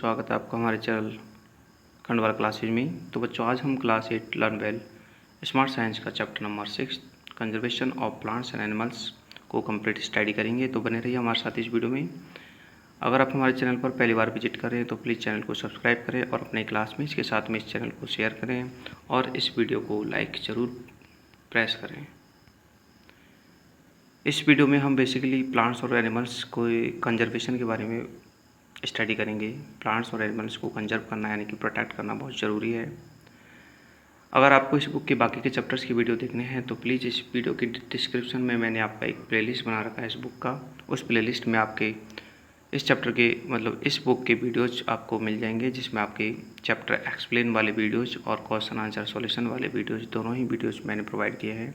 स्वागत है आपका हमारे चैनल खंडवाल क्लासेज में। तो बच्चों, आज हम class 8 learn well smart science का chapter number 6 conservation of plants and animals को कंप्लीट स्टडी करेंगे। तो बने रहिए हमारे साथ इस वीडियो में। अगर आप हमारे चैनल पर पहली बार विजिट कर रहे हैं तो प्लीज़ चैनल को सब्सक्राइब करें और अपने क्लासमेट्स के साथ में इस चैनल को शेयर करें और इस वीडियो को लाइक ज़रूर प्रेस करें। इस वीडियो में हम बेसिकली प्लांट्स और एनिमल्स को कंजर्वेशन के बारे में स्टडी करेंगे। प्लांट्स और एनिमल्स को कंजर्व करना यानी कि प्रोटेक्ट करना बहुत ज़रूरी है। अगर आपको इस बुक के बाकी के चैप्टर्स की वीडियो देखने हैं तो प्लीज़ इस वीडियो के डिस्क्रिप्शन में मैंने आपका एक प्लेलिस्ट बना रखा है इस बुक का। उस प्लेलिस्ट में आपके इस चैप्टर के इस बुक के वीडियोज़ आपको मिल जाएंगे, जिसमें आपके चैप्टर एक्सप्लेन वाले वीडियोज़ और क्वेश्चन आंसर सॉल्यूशन वाले वीडियोज़ दोनों ही वीडियोज़ मैंने प्रोवाइड किए हैं।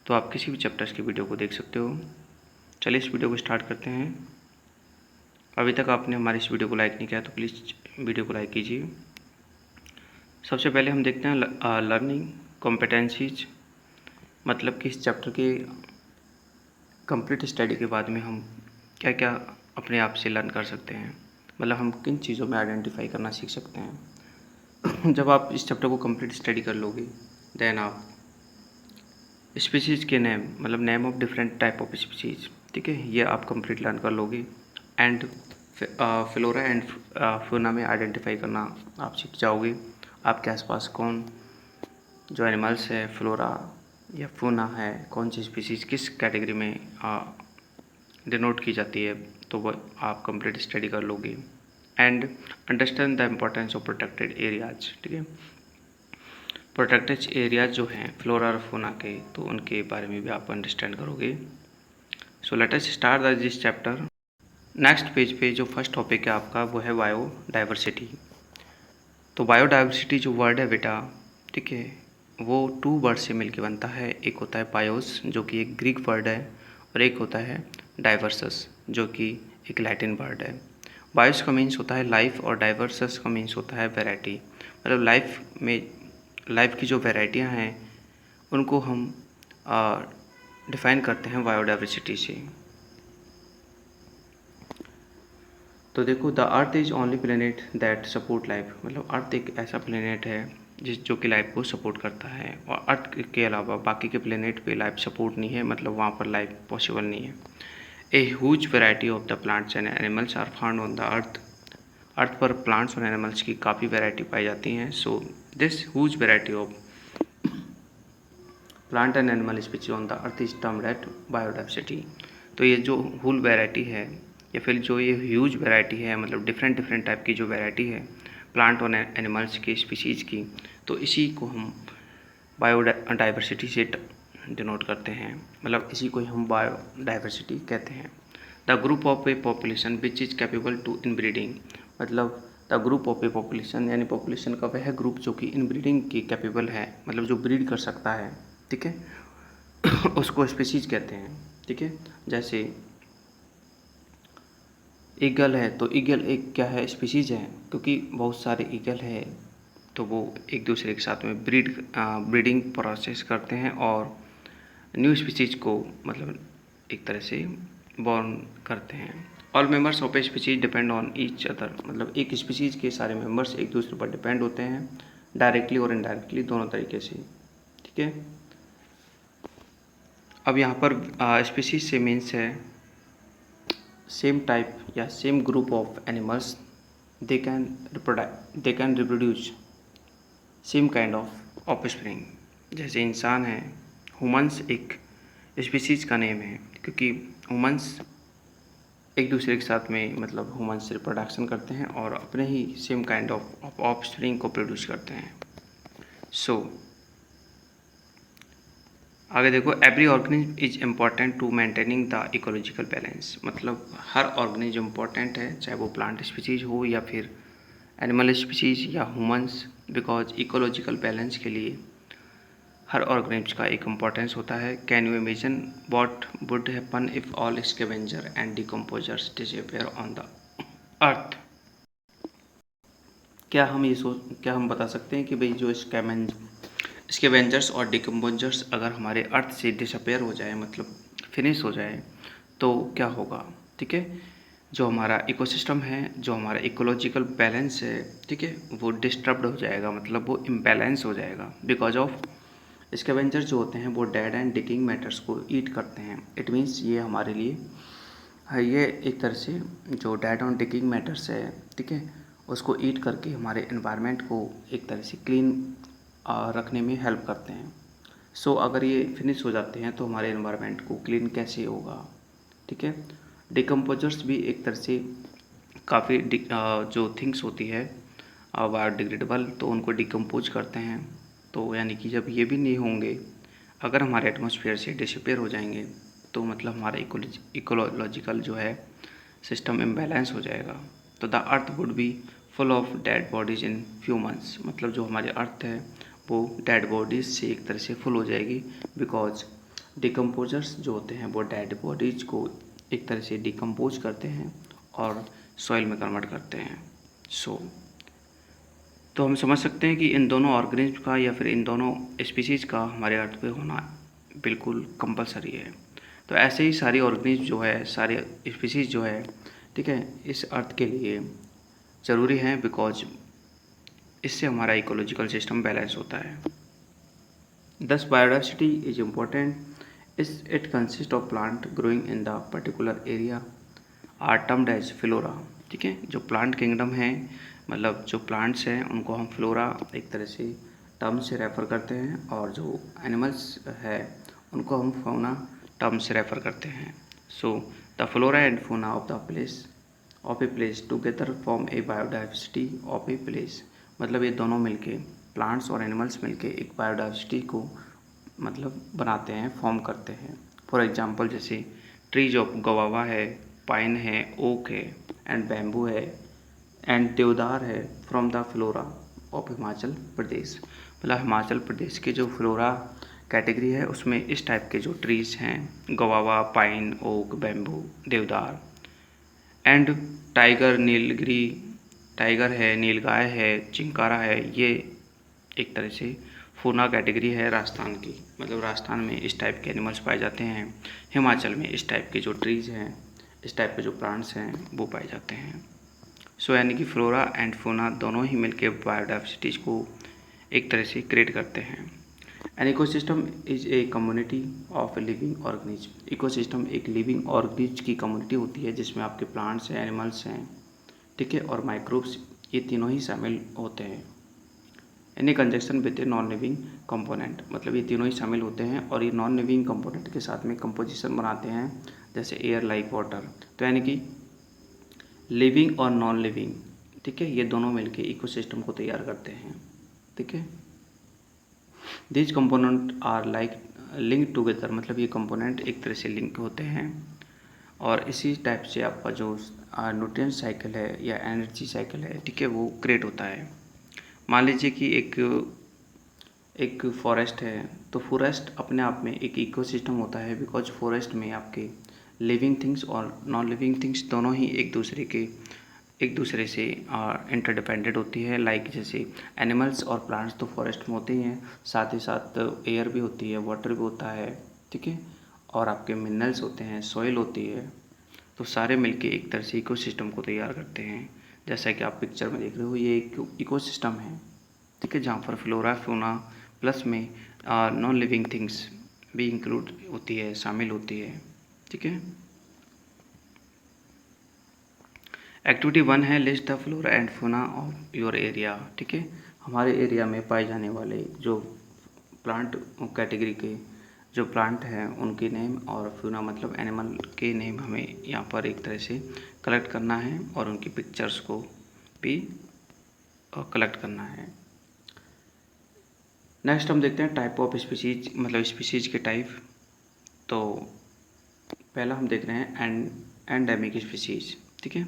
तो आप किसी भी चैप्टर्स की वीडियो को देख सकते हो। चलिए इस वीडियो को स्टार्ट करते हैं। अभी तक आपने हमारी इस वीडियो को लाइक नहीं किया तो प्लीज़ वीडियो को लाइक कीजिए। सबसे पहले हम देखते हैं लर्निंग कॉम्पिटेंसीज, मतलब कि इस चैप्टर के कंप्लीट स्टडी के बाद में हम क्या क्या अपने आप से लर्न कर सकते हैं, मतलब हम किन चीज़ों में आइडेंटिफाई करना सीख सकते हैं। जब आप इस चैप्टर को कंप्लीट स्टडी कर लोगे देन आप स्पीसीज़ के नेम, मतलब name of different type of species, ठीक है, ये आप कंप्लीट लर्न कर लोगे। एंड फ्लोरा एंड फौना में आइडेंटिफाई करना आप सीख जाओगे। आपके आसपास कौन जो एनिमल्स है, फ्लोरा या फौना है, कौन सी स्पीसीज़ किस कैटेगरी में डिनोट की जाती है, तो वो आप कंप्लीट स्टडी कर लोगे। And understand the importance of protected areas, ठीक है, प्रोटेक्टेड एरियाज जो हैं फ्लोरा और फौना के, तो उनके बारे में भी आप अंडरस्टैंड करोगे। So let us start this chapter. Next page पे जो फर्स्ट टॉपिक है आपका वो है बायोडाइवर्सिटी। तो बायोडाइवर्सिटी जो वर्ड है बेटा, ठीक है, वो 2 वर्ड से मिलके बनता है। एक होता है बायोस जो कि एक ग्रीक वर्ड है, और एक होता है डाइवर्सस जो कि एक लैटिन वर्ड है। बायोस का मीन्स होता है लाइफ और डाइवर्सस का मीन्स होता है वैरायटी, मतलब लाइफ की जो वैरायटियाँ हैं उनको हम डिफ़ाइन करते हैं बायोडाइवर्सिटी से। तो देखो, the earth is only planet that support life, मतलब अर्थ एक ऐसा प्लेनेट है जो कि लाइफ को सपोर्ट करता है, और अर्थ के अलावा बाकी के प्लेनेट पे लाइफ सपोर्ट नहीं है, मतलब वहाँ पर लाइफ पॉसिबल नहीं है। A huge variety of the plants and animals are found on the earth. Earth पर प्लांट्स और एनिमल्स की काफ़ी वैरायटी पाई जाती हैं। So this huge variety of plant and animal species on the earth is termed at biodiversity. तो ये जो हुल वैरायटी है या फिर जो ये ह्यूज वैरायटी है, मतलब डिफरेंट डिफरेंट टाइप की जो वैरायटी है प्लांट और एनिमल्स की स्पीशीज़ की, तो इसी को हम बायोडाइवर्सिटी से डिनोट करते हैं, मतलब इसी को हम बायोडाइवर्सिटी कहते हैं। The group of a population which is capable to inbreeding, मतलब the group of a population यानी पॉपुलेशन का वह ग्रुप जो कि इनब्रीडिंग की कैपेबल है, मतलब जो ब्रीड कर सकता है, ठीक है, उसको स्पीशीज कहते हैं। ठीक है, जैसे ईगल है तो ईगल एक क्या है, स्पीशीज है, क्योंकि बहुत सारे ईगल है तो वो एक दूसरे के साथ में ब्रीडिंग प्रोसेस करते हैं और न्यू स्पीशीज को मतलब एक तरह से बॉर्न करते हैं। All members of A species depend on each other, मतलब एक स्पीशीज के सारे मेंबर्स एक दूसरे पर डिपेंड होते हैं, डायरेक्टली और इनडायरेक्टली दोनों तरीके से। ठीक है, अब यहाँ पर स्पीशीज से मीन्स है सेम टाइप या same group of animals, they can reproduce same kind of offspring. जैसे इंसान है, ह्यूमंस एक स्पीशीज का नेम है, क्योंकि ह्यूमंस एक दूसरे के साथ में मतलब ह्यूमंस रिप्रोडक्शन करते हैं और अपने ही सेम काइंड ऑफ ऑफस्प्रिंग को प्रोड्यूस करते हैं। सो आगे देखो, every organism is important to maintaining the ecological balance, मतलब हर ऑर्गेनिज्म इम्पॉर्टेंट है, चाहे वो प्लांट स्पीशीज हो या फिर एनिमल स्पीशीज या ह्यूमंस, बिकॉज इकोलॉजिकल बैलेंस के लिए हर ऑर्गेनिज्म का एक इम्पोर्टेंस होता है। Can you imagine what would happen if all scavenger and decomposers disappear on the अर्थ। क्या हम बता सकते हैं कि भाई जो स्कैवेंजर्स और डिकम्पोजर्स अगर हमारे अर्थ से डिसअपेयर हो जाए, मतलब फिनिश हो जाए, तो क्या होगा। ठीक है, जो हमारा इकोसिस्टम है, जो हमारा इकोलॉजिकल बैलेंस है, ठीक है, वो डिस्टर्ब्ड हो जाएगा, मतलब वो इम्बैलेंस हो जाएगा बिकॉज ऑफ स्कैवेंजर्स जो होते हैं वो डेड एंड डिकिंग मैटर्स को ईट करते हैं। इट मीन्स ये हमारे लिए ये एक तरह से जो डेड एंड डिकिंग मैटर्स है, ठीक है, उसको ईट करके हमारे एनवायरनमेंट को एक तरह से क्लीन रखने में हेल्प करते हैं। सो अगर ये फिनिश हो जाते हैं तो हमारे एनवायरनमेंट को क्लीन कैसे होगा, ठीक है। डिकम्पोजर्स भी एक तरह से काफ़ी जो थिंग्स होती है बायोडिग्रेडेबल, तो उनको डिकम्पोज करते हैं। तो यानी कि जब ये भी नहीं होंगे, अगर हमारे एटमॉस्फेयर से डिसअपेयर हो जाएंगे, तो मतलब हमारा इकोलॉजिकल जो है सिस्टम इम्बैलेंस हो जाएगा। तो the earth would be full of dead bodies in few months, मतलब जो हमारी अर्थ है वो डेड बॉडीज से एक तरह से फुल हो जाएगी, बिकॉज डिकम्पोजर्स जो होते हैं वो डेड बॉडीज को एक तरह से डिकम्पोज करते हैं और सॉइल में कन्वर्ट करते हैं। तो हम समझ सकते हैं कि इन दोनों ऑर्गेनिज्म का या फिर इन दोनों स्पीसीज़ का हमारे अर्थ पे होना बिल्कुल कंपलसरी है। तो ऐसे ही सारी ऑर्गेनिज्म जो है, सारे स्पीसीज़ जो है, ठीक है, इस अर्थ के लिए ज़रूरी हैं, बिकॉज इससे हमारा इकोलॉजिकल सिस्टम बैलेंस होता है। Thus, biodiversity is important. It consists of plant growing in the particular area are termed as flora. ठीक है, जो प्लांट किंगडम है, मतलब जो प्लांट्स हैं उनको हम फ्लोरा एक तरह से टर्म से रेफ़र करते हैं, और जो एनिमल्स है उनको हम फौना टर्म से रेफ़र करते हैं। So the flora and fauna of a place together form A biodiversity of a place, मतलब ये दोनों मिलके, प्लांट्स और एनिमल्स मिलके एक बायोडाइवर्सिटी को मतलब बनाते हैं, फॉर्म करते हैं। फॉर एग्जांपल जैसे ट्रीज ऑफ गवावा है, पाइन है, ओक है एंड बैम्बू है एंड देवदार है from the flora of Himachal Pradesh, मतलब हिमाचल प्रदेश के जो फ्लोरा कैटेगरी है उसमें इस टाइप के जो ट्रीज़ हैं, गवावा, पाइन, ओक, बैम्बू, देवदार एंड टाइगर, नीलगिरी टाइगर है, नीलगाय है, चिंकारा है, ये एक तरह से फौना कैटेगरी है राजस्थान की, मतलब राजस्थान में इस टाइप के एनिमल्स पाए जाते हैं, हिमाचल में इस टाइप के जो ट्रीज़ हैं, इस टाइप के जो प्लांट्स हैं वो पाए जाते हैं। सो यानी कि फ्लोरा एंड फौना दोनों ही मिलकर बायोडाइवर्सिटीज़ को एक तरह से क्रिएट करते हैं। An ecosystem is a community of living organism. Ecosystem एक लिविंग ऑर्गेनिज्म की कम्युनिटी होती है जिसमें आपके प्लांट्स हैं, एनिमल्स हैं, ठीक है, और माइक्रोब्स, ये तीनों ही शामिल होते हैं। इन conjunction with a non living component, मतलब ये तीनों ही शामिल होते हैं और ये नॉन लिविंग कंपोनेंट के साथ में कंपोजिशन बनाते हैं, जैसे एयर, लाइक वाटर। तो यानी कि लिविंग और नॉन लिविंग, ठीक है, ये दोनों मिलके इकोसिस्टम को तैयार करते हैं, ठीक है। These component are like link together, मतलब ये कंपोनेंट एक तरह से लिंक होते हैं, और इसी टाइप से आपका जो न्यूट्रिएंट साइकिल है या एनर्जी साइकिल है, ठीक है, वो क्रिएट होता है। मान लीजिए कि एक फॉरेस्ट है, तो फॉरेस्ट अपने आप में एक इकोसिस्टम होता है, बिकॉज फॉरेस्ट में आपके लिविंग थिंग्स और नॉन लिविंग थिंग्स दोनों ही एक दूसरे से इंटरडिपेंडेंट होती है। लाइक जैसे एनिमल्स और प्लांट्स तो फॉरेस्ट में होते ही हैं, साथ ही साथ एयर भी होती है, वाटर भी होता है, ठीक है, और आपके मिनरल्स होते हैं, सॉइल होती है। तो सारे मिलके एक तरह से इकोसिस्टम को तैयार करते हैं। जैसा कि आप पिक्चर में देख रहे हो, ये एक इकोसिस्टम है, ठीक है, जहाँ पर फ्लोरा, फौना प्लस में नॉन लिविंग थिंग्स भी इंक्लूड होती है, शामिल होती है, ठीक है। एक्टिविटी 1 है list the flora and fauna of your area, ठीक है, हमारे एरिया में पाए जाने वाले जो प्लांट कैटेगरी के जो प्लांट हैं उनके नेम, और फौना मतलब एनिमल के नेम हमें यहाँ पर एक तरह से कलेक्ट करना है और उनकी पिक्चर्स को भी कलेक्ट करना है। नेक्स्ट हम देखते हैं टाइप ऑफ स्पीसीज, मतलब स्पीसीज के टाइप। तो पहला हम देख रहे हैं एंडेमिक स्पीसीज, ठीक है।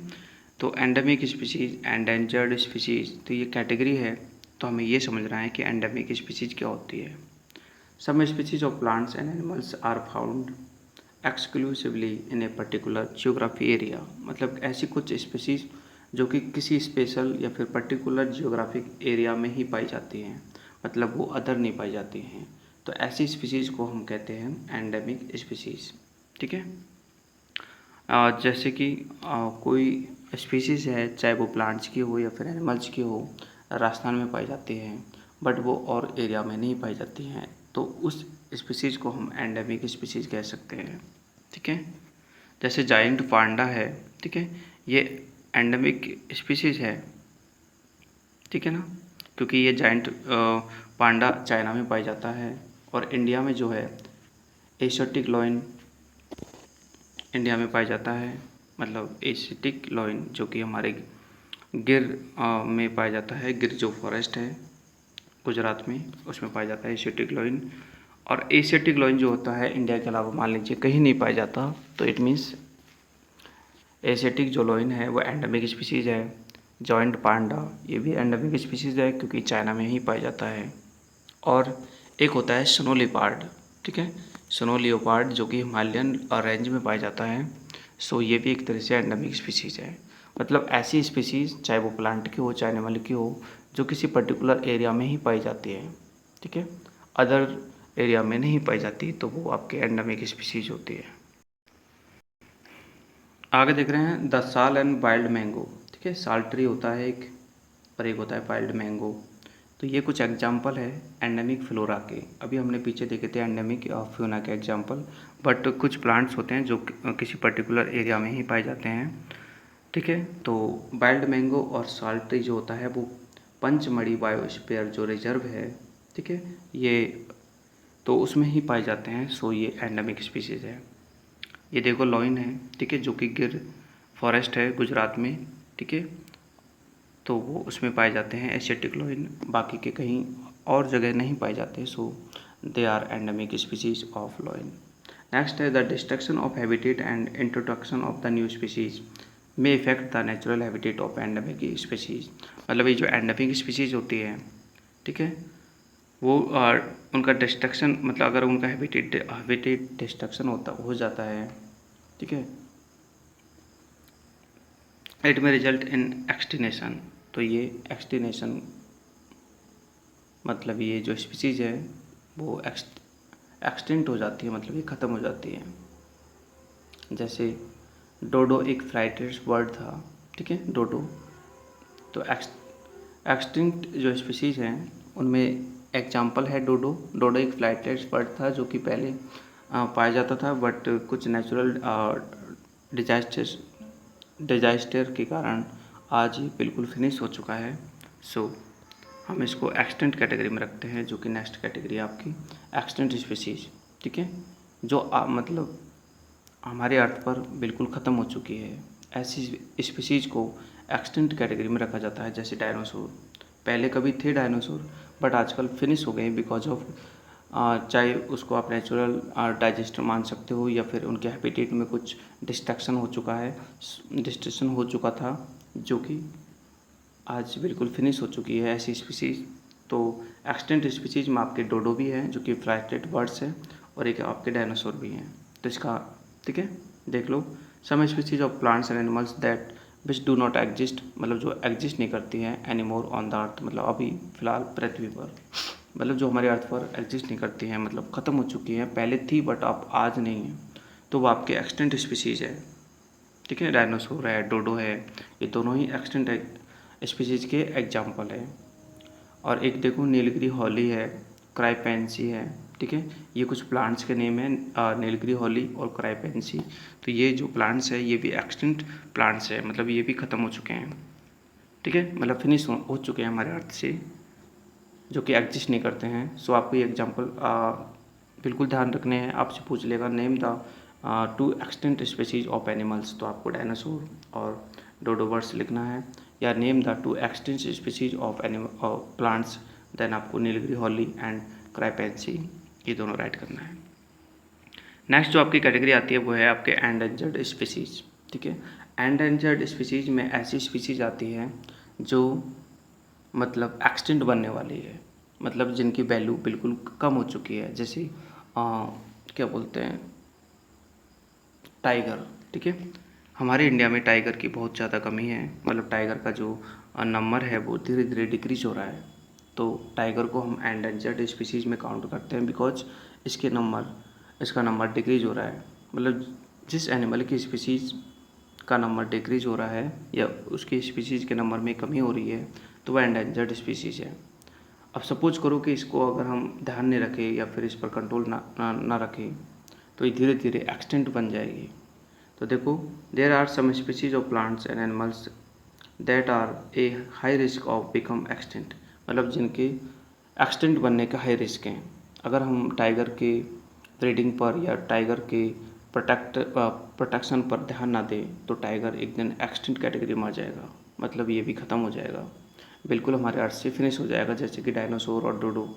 तो एंडेमिक स्पीसीज, एंडेंजर्ड स्पीसीज, तो ये कैटेगरी है। तो हमें ये समझना है कि एंडेमिक स्पीसीज क्या होती है। Some species of plants and animals are found exclusively in a particular geography area, मतलब ऐसी कुछ स्पीसीज जो कि किसी स्पेशल या फिर पर्टिकुलर जियोग्राफिक एरिया में ही पाई जाती हैं, मतलब वो अदर नहीं पाई जाती हैं। तो ऐसी स्पीसीज़ को हम कहते हैं एंडेमिक स्पीसीज़, ठीक है। जैसे कि कोई स्पीशीज़ है, चाहे वो प्लांट्स की हो या फिर एनिमल्स की हो, राजस्थान में पाई जाती हैं, बट वो और एरिया में नहीं पाई जाती हैं, तो उस स्पीशीज़ को हम एंडेमिक स्पीशीज़ कह सकते हैं। ठीक है, जैसे जायंट पांडा है, ठीक है, ये एंडेमिक स्पीशीज़ है, ठीक है ना, क्योंकि ये जायंट पांडा चाइना में पाया जाता है, और इंडिया में जो है एशियाटिक लॉयन इंडिया में पाया जाता है, मतलब एशियाटिक लॉयन जो कि हमारे गिर में पाया जाता है। गिर जो फॉरेस्ट है गुजरात में, उसमें पाया जाता है एशियाटिक लॉयन। और एशियाटिक लॉयन जो होता है इंडिया के अलावा मान लीजिए कहीं नहीं पाया जाता, तो इट मीन्स एशियाटिक जो लॉयन है वो एंडेमिक स्पीशीज़ है। जॉइंट पांडा ये भी एंडेमिक स्पीशीज़ है, क्योंकि चाइना में ही पाया जाता है। और एक होता है स्नो लियोपार्ड, ठीक है, स्नो लियोपार्ड जो कि हिमालयन रेंज में पाया जाता है। सो ये भी एक तरह से एंडेमिक स्पीशीज़ है, मतलब ऐसी स्पीशीज़ चाहे वो प्लांट की हो चाहे एनिमल की हो, जो किसी पर्टिकुलर एरिया में ही पाई जाती है, ठीक है, अदर एरिया में नहीं पाई जाती, तो वो आपके एंडेमिक स्पीशीज़ होती है। आगे देख रहे हैं द साल एंड वाइल्ड मैंगो, ठीक है, साल ट्री होता है एक, और एक होता है वाइल्ड मैंगो। तो ये कुछ एग्जाम्पल है एंडेमिक फ्लोरा के। अभी हमने पीछे देखे थे एंडेमिक फ्यूना के एग्जाम्पल, बट कुछ प्लांट्स होते हैं जो किसी पर्टिकुलर एरिया में ही पाए जाते हैं, ठीक है। तो वाइल्ड मैंगो और साल्ट ट्री जो होता है वो पंचमढ़ी बायोस्फीयर जो रिजर्व है, ठीक है, ये तो उसमें ही पाए जाते हैं। सो ये एंडेमिक स्पीशीज़ है। ये देखो लॉइन है, ठीक है, जो कि गिर फॉरेस्ट है गुजरात में, ठीक है, तो वो उसमें पाए जाते हैं एशियाटिक लॉइन, बाकी के कहीं और जगह नहीं पाए जाते। So they are endemic species of lion. Next है the destruction of habitat and introduction of the new species may affect the natural habitat of endemic species. मतलब ये जो एंडेमिक स्पीशीज होती है, ठीक है, वो उनका डिस्ट्रक्शन, मतलब अगर उनका हैबिटेट डिस्ट्रक्शन हो जाता है, ठीक है, इट में रिजल्ट इन एक्सटिनेशन। तो ये एक्सटिनेशन मतलब ये जो स्पीसीज है वो एक्सटिंक्ट हो जाती है, मतलब ये ख़त्म हो जाती है। जैसे डोडो एक फ्लाइटेड बर्ड था, ठीक है, डोडो। तो एक्सटिंक्ट जो स्पीसीज हैं उनमें एग्जांपल है डोडो। डोडो एक फ्लाइटेड बर्ड था जो कि पहले पाया जाता था, बट कुछ नेचुरल डिजास्टर के कारण आज ये बिल्कुल फिनिश हो चुका है। सो हम इसको एक्सटेंट कैटेगरी में रखते हैं, जो कि नेक्स्ट कैटेगरी है आपकी एक्सटेंट स्पीसीज, ठीक है, जो मतलब हमारे अर्थ पर बिल्कुल ख़त्म हो चुकी है। ऐसी स्पीसीज को एक्सटेंट कैटेगरी में रखा जाता है। जैसे डायनासोर, पहले कभी थे डायनासोर, बट आजकल फिनिश हो गए बिकॉज ऑफ चाहे उसको आप नेचुरल डाइजेस्टर मान सकते हो, या फिर उनके हैबिटेट में कुछ डिस्ट्रक्शन हो चुका था, जो कि आज बिल्कुल फिनिश हो चुकी है ऐसी स्पीसीज। तो एक्सटेंट स्पीसीज में आपके डोडो भी हैं जो कि फ्लाइटेड बर्ड्स हैं, और एक आपके डायनासोर भी हैं। तो इसका, ठीक है, देख लो some species of plants and animals that which do not exist, मतलब जो एग्जिस्ट नहीं करती हैं any more on the earth, मतलब अभी फिलहाल पृथ्वी पर, मतलब जो हमारे अर्थ पर एग्जिस्ट नहीं करती हैं, मतलब ख़त्म हो चुकी हैं, पहले थी बट अब आज नहीं है, तो वो आपके एक्सटेंट स्पीसीज है, ठीक है। डायनासोर है, डोडो है, ये दोनों ही एक्सटेंट स्पीसीज के एग्जाम्पल है। और एक देखो नीलगिरी हॉली है, क्राइपेंसी है, ठीक है, ये कुछ प्लांट्स के नेम है, नीलगिरी हॉली और क्राइपेंसी। तो ये जो प्लांट्स है ये भी एक्सटेंट प्लांट्स है, मतलब ये भी ख़त्म हो चुके हैं, ठीक है, मतलब फिनिश हो चुके हैं हमारे अर्थ से, जो कि एग्जिस्ट नहीं करते हैं। सो आपको ये एग्जाम्पल बिल्कुल ध्यान रखने हैं। आपसे पूछ लेगा name the two extinct species of animals, तो आपको डायनासोर और डोडो बर्ड्स लिखना है, या name the two extinct species of plants, then आपको नीलगिरी हॉली एंड क्राइपेंसी ये दोनों राइट करना है। नेक्स्ट जो आपकी कैटेगरी आती है वो है आपके एंडेंजर्ड स्पीसीज, ठीक है। एंडेंजर्ड स्पीसीज में ऐसी स्पीसीज आती है जो मतलब एक्सटेंट बनने वाली है, मतलब जिनकी वैल्यू बिल्कुल कम हो चुकी है। जैसे क्या बोलते हैं, टाइगर, ठीक है, हमारे इंडिया में टाइगर की बहुत ज़्यादा कमी है, मतलब टाइगर का जो नंबर है वो धीरे धीरे डिक्रीज हो रहा है। तो टाइगर को हम एंडेंजर्ड स्पीसीज में काउंट करते हैं बिकॉज इसका नंबर डिक्रीज हो रहा है, मतलब जिस एनिमल की स्पीसीज़ का नंबर डिक्रीज हो रहा है या उसकी स्पीसीज़ के नंबर में कमी हो रही है तो वह एंडेंजर्ड स्पीसीज़ है। अब सपोज करो कि इसको अगर हम ध्यान नहीं रखें या फिर इस पर कंट्रोल ना रखें तो ये धीरे धीरे एक्सटिंक्ट बन जाएगी। तो देखो, there are some species of plants and animals that are a high risk of become extinct, मतलब जिनके एक्सटिंक्ट बनने का हाई रिस्क है। अगर हम टाइगर के ब्रीडिंग पर या टाइगर के प्रोटेक्शन पर ध्यान ना दें तो टाइगर एक दिन एक्सटिंक्ट कैटेगरी में आ जाएगा, मतलब ये भी ख़त्म हो जाएगा, बिल्कुल हमारे अर्थ से फिनिश हो जाएगा, जैसे कि डायनासोर और डोडो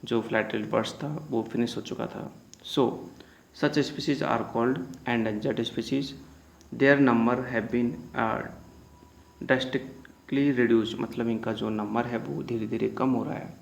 जो फ्लैटेड बर्ड्स था वो फिनिश हो चुका था। So such species are called endangered species, their number have been drastically reduce, मतलब इनका जो नंबर है वो धीरे धीरे कम हो रहा है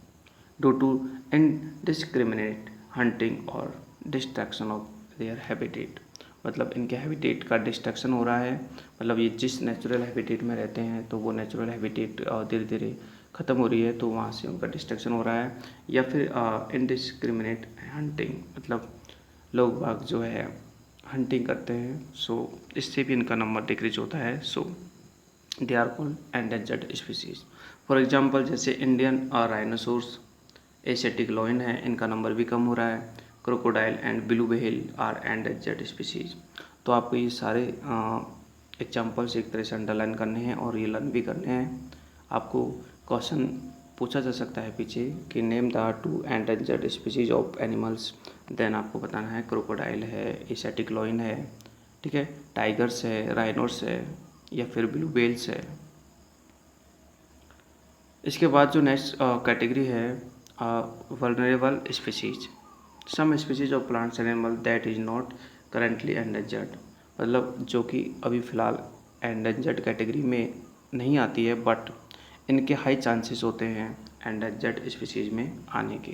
ड्यू टू इनडिस्क्रिमिनेट हंटिंग और डिस्ट्रैक्शन ऑफ देयर हैबिटेट, मतलब इनके हैबिटेट का डिस्ट्रैक्शन हो रहा है, मतलब ये जिस नेचुरल हैबिटेट में रहते हैं तो वो नेचुरल हैबिटेट धीरे धीरे ख़त्म हो रही है तो वहाँ से उनका डिस्ट्रैक्शन हो रहा है, या फिर इनडिस्क्रिमिनेट हंटिंग, मतलब लोग बाग जो है हंटिंग करते हैं, सो इससे भी इनका नंबर डिक्रीज होता है। So they are called endangered species. For example जैसे इंडियन राइनोसोर्स एशियाटिक लॉयन है, इनका नंबर भी कम हो रहा है। Crocodile and blue whale are endangered species. तो आपको ये सारे एग्जांपल्स एक तरह से अंडरलाइन करने हैं और ये लर्न भी करने हैं। आपको क्वेश्चन पूछा जा सकता है पीछे कि name the 2 endangered species of animals, then आपको बताना है क्रोकोडाइल है, एशियाटिक लॉयन है, ठीक है, टाइगर्स है, राइनोस है या फिर ब्लू व्हेल्स है। इसके बाद जो नेक्स्ट कैटेगरी है vulnerable species, some species of plants and animal that is not currently endangered, मतलब जो कि अभी फ़िलहाल एंडेंजर्ड कैटेगरी में नहीं आती है बट इनके हाई चांसेस होते हैं एंडेंजर्ड स्पीसीज में आने के,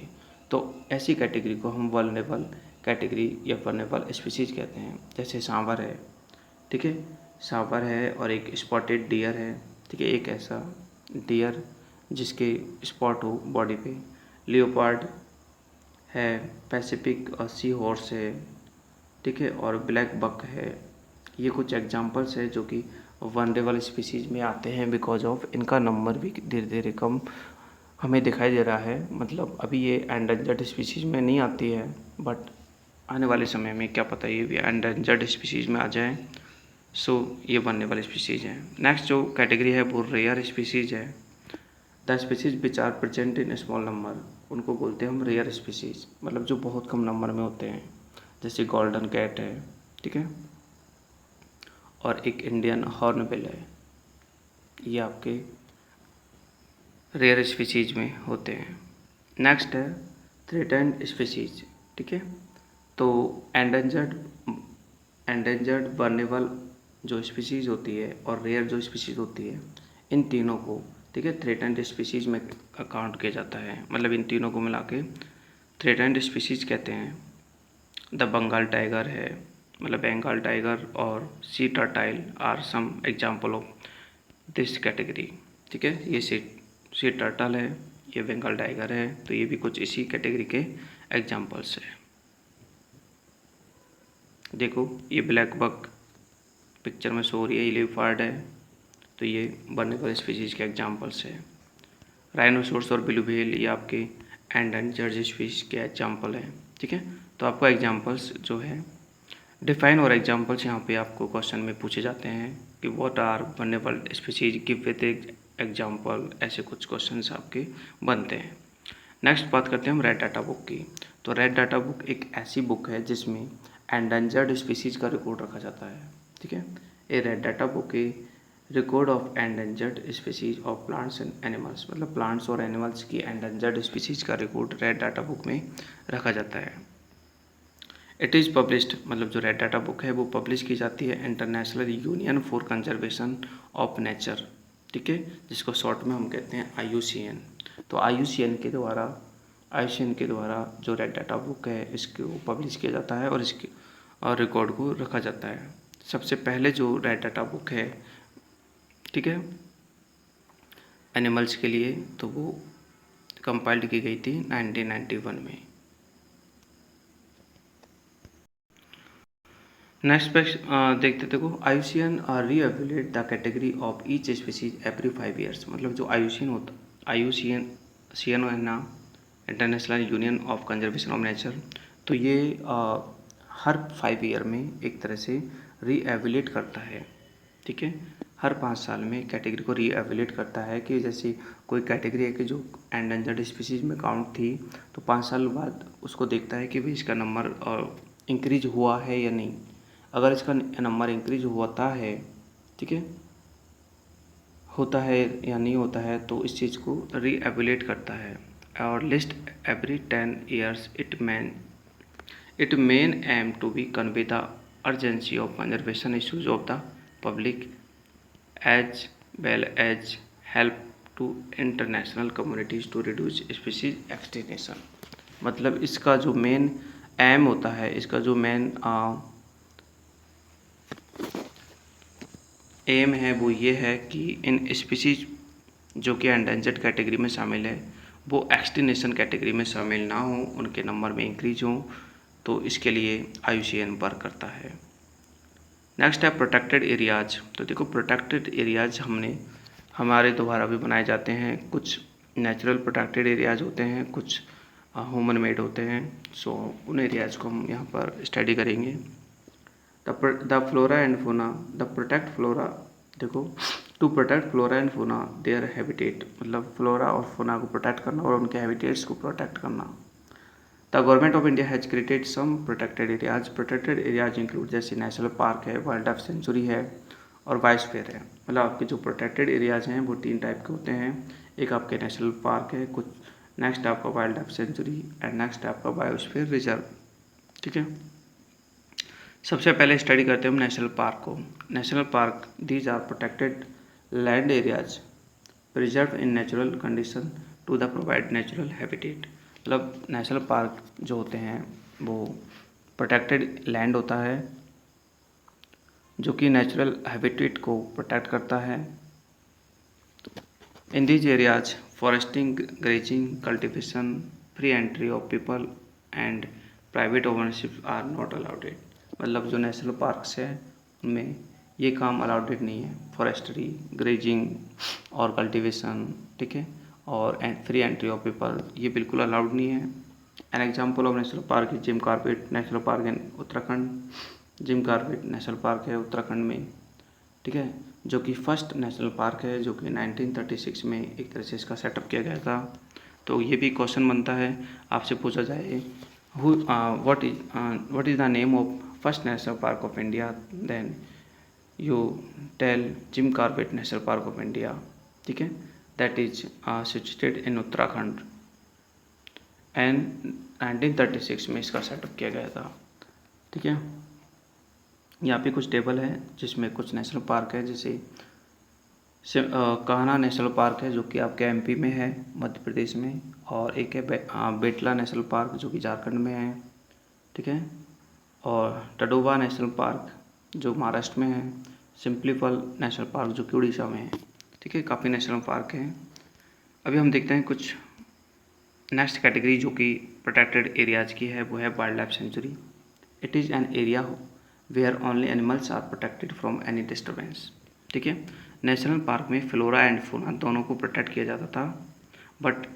तो ऐसी कैटेगरी को हम वल्नरेबल कैटेगरी या वल्नरेबल स्पीसीज कहते हैं। जैसे सांवर है, ठीक है, सांवर है और एक स्पॉटेड डियर है, ठीक है, एक ऐसा डियर जिसके स्पॉट हो बॉडी पे, लियोपार्ड है, पैसिफिक सी हॉर्स है, ठीक है, और ब्लैक बक है। ये कुछ एग्जांपल्स है जो कि वनरेबल स्पीसीज में आते हैं बिकॉज ऑफ इनका नंबर भी धीरे धीरे कम हमें दिखाई दे रहा है, मतलब अभी ये एंडेंजर्ड स्पीसीज में नहीं आती है बट आने वाले समय में क्या पता ये भी एंडेंजर्ड स्पीसीज में आ जाए। सो ये बनने वाली स्पीसीज है। नेक्स्ट जो कैटेगरी है वो रेयर स्पीसीज है। The species which are present in small number, उनको बोलते हैं हम रेयर स्पीसीज, मतलब जो बहुत कम नंबर में होते हैं, जैसे गोल्डन कैट है, ठीक है, और एक इंडियन हॉर्नबिल है, ये आपके रेयर स्पीसीज में होते हैं। नेक्स्ट है थ्रेटेंड स्पीसीज, ठीक है, तो एंडेंजर्ड वल्नरेबल जो स्पीसीज होती है और रेयर जो स्पीसीज होती है, इन तीनों को, ठीक है, थ्रेटेंड स्पीसीज में काउंट किया जाता है, मतलब इन तीनों को मिला के थ्रेटेंड स्पीसीज कहते हैं। द बंगाल टाइगर है, मतलब बंगाल टाइगर और sea turtle are some example of this category, ठीक है, ये सी टर्टल है, ये बंगाल टाइगर है, तो ये भी कुछ इसी कैटेगरी के एग्जाम्पल्स है। देखो ये ब्लैक बक पिक्चर में शो हो रही है, एलिफेंट है, तो ये वल्नरेबल स्पीसीज के एग्जाम्पल्स है। राइनोसोर्स और ब्लू व्हेल ये आपके एंडेंजर्ड स्पीसीज के एग्जाम्पल हैं, ठीक है। तो आपको एग्जाम्पल्स जो है डिफाइन और एग्जाम्पल्स यहाँ पे आपको क्वेश्चन में पूछे जाते हैं कि what are vulnerable species, give with example, ऐसे कुछ क्वेश्चंस आपके बनते हैं। नेक्स्ट बात करते हैं हम रेड डाटा बुक की। तो रेड डाटा बुक एक ऐसी बुक है जिसमें एंडेंजर्ड स्पीसीज का रिकॉर्ड रखा जाता है, ठीक है। A red data book a record of endangered species of plants and animals, मतलब प्लांट्स और एनिमल्स की एंडेंजर्ड स्पीसीज का रिकॉर्ड रेड डाटा बुक में रखा जाता है। इट इज़ पब्लिश्ड, मतलब जो रेड डाटा बुक है वो पब्लिश की जाती है international union for conservation of nature, ठीक है, जिसको शॉर्ट में हम कहते हैं IUCN। तो IUCN के द्वारा जो रेड डाटा बुक है इसको पब्लिश किया जाता है और इसके और रिकॉर्ड को रखा जाता है। सबसे पहले जो रेड डाटा बुक है, ठीक है, एनिमल्स के लिए, तो वो कंपाइल्ड की गई थी 1991 में। नेक्स्ट पेज देखते देखो, IUCN reevaluate the category of each species every 5 years. मतलब जो IUCN है ना, International Union of Conservation of Nature, तो ये हर 5 ईयर में एक तरह से रीएवैल्यूएट करता है। ठीक है, हर 5 साल में कैटेगरी को रीएवैल्यूएट करता है कि जैसे कोई कैटेगरी है कि जो एंडेंजर्ड स्पीसीज में काउंट थी, तो 5 साल बाद उसको देखता है कि भाई इसका नंबर इंक्रीज हुआ है या नहीं। अगर इसका नंबर इंक्रीज होता है, ठीक है, होता है या नहीं होता है, तो इस चीज़ को रीएवैल्यूएट करता है। और list every 10 years it main aim to be convey the urgency of conservation issues of the public as well as help to international communities to reduce species extinction. मतलब इसका जो मेन एम होता है, इसका जो मेन एम है वो ये है कि इन स्पीशीज जो कि एंडेंजर्ड कैटेगरी में शामिल है वो एक्सटिंक्शन कैटेगरी में शामिल ना हो, उनके नंबर में इंक्रीज हो, तो इसके लिए IUCN वर्क करता है। नेक्स्ट है प्रोटेक्टेड एरियाज। तो देखो, प्रोटेक्टेड एरियाज हमारे द्वारा भी बनाए जाते हैं। कुछ नेचुरल प्रोटेक्टेड एरियाज होते हैं, कुछ ह्यूमन मेड होते हैं। सो उन एरियाज को हम यहाँ पर स्टडी करेंगे। The flora and fauna, the protect flora, देखो, to protect flora and fauna their habitat, मतलब फ्लोरा और फोना को प्रोटेक्ट करना और उनके हैबिटेट्स को प्रोटेक्ट करना। The government of India has created some protected areas. Protected areas include जैसे नेशनल पार्क है, वाइल्ड लाइफ सेंचुरी है और बायोस्फीयर है। मतलब आपके जो प्रोटेक्टेड एरियाज हैं वो 3 टाइप के होते हैं। एक आपके नेशनल पार्क है, कुछ नेक्स्ट आपका wildlife sanctuary and next आपका बायोस्फीयर रिजर्व। ठीक है, सबसे पहले स्टडी करते हैं हम नेशनल पार्क को। National park, these are protected land areas preserve in natural condition to the provide natural habitat. मतलब नेशनल पार्क जो होते हैं वो प्रोटेक्टेड लैंड होता है जो कि नेचुरल हैबिटेट को प्रोटेक्ट करता है। In these areas foresting, grazing, cultivation, free entry of people and private ownership are not allowed. मतलब जो नेशनल पार्क्स है उनमें ये काम अलाउडेड नहीं है, फॉरेस्ट्री, ग्रेजिंग और कल्टीवेशन, ठीक है, और फ्री एंट्री ऑफ पीपल, ये बिल्कुल अलाउड नहीं है। An example of national park Jim Corbett national park in Uttarakhand. Gym Corbett national park है उत्तराखंड में, ठीक है, जो कि फर्स्ट नेशनल पार्क है, जो कि 1936 में एक तरह से इसका सेटअप किया गया था। तो ये भी क्वेश्चन बनता है, आपसे पूछा जाए what is the name of first national park of India, then you tell Jim Corbett national park of India. ठीक है, that is situated in Uttarakhand and 1936 में इसका सेटअप किया गया था। ठीक है, यहाँ पे कुछ टेबल है जिसमें कुछ नेशनल पार्क है, जैसे कान्हा नेशनल पार्क है जो कि आपके MP में है, मध्य प्रदेश में, और एक है बेटला नेशनल पार्क जो कि झारखंड में है। ठीक है, और टडोबा नेशनल पार्क जो महाराष्ट्र में है, सिम्पलीफल नेशनल पार्क जो कि उड़ीसा में है। ठीक है, काफ़ी नेशनल पार्क हैं। अभी हम देखते हैं कुछ नेक्स्ट कैटेगरी जो कि प्रोटेक्टेड एरियाज की है, वो है wildlife sanctuary. It is an area where only animals are protected from any disturbance. ठीक है, नेशनल पार्क में फ्लोरा एंड फौना दोनों को प्रोटेक्ट किया जाता था, बट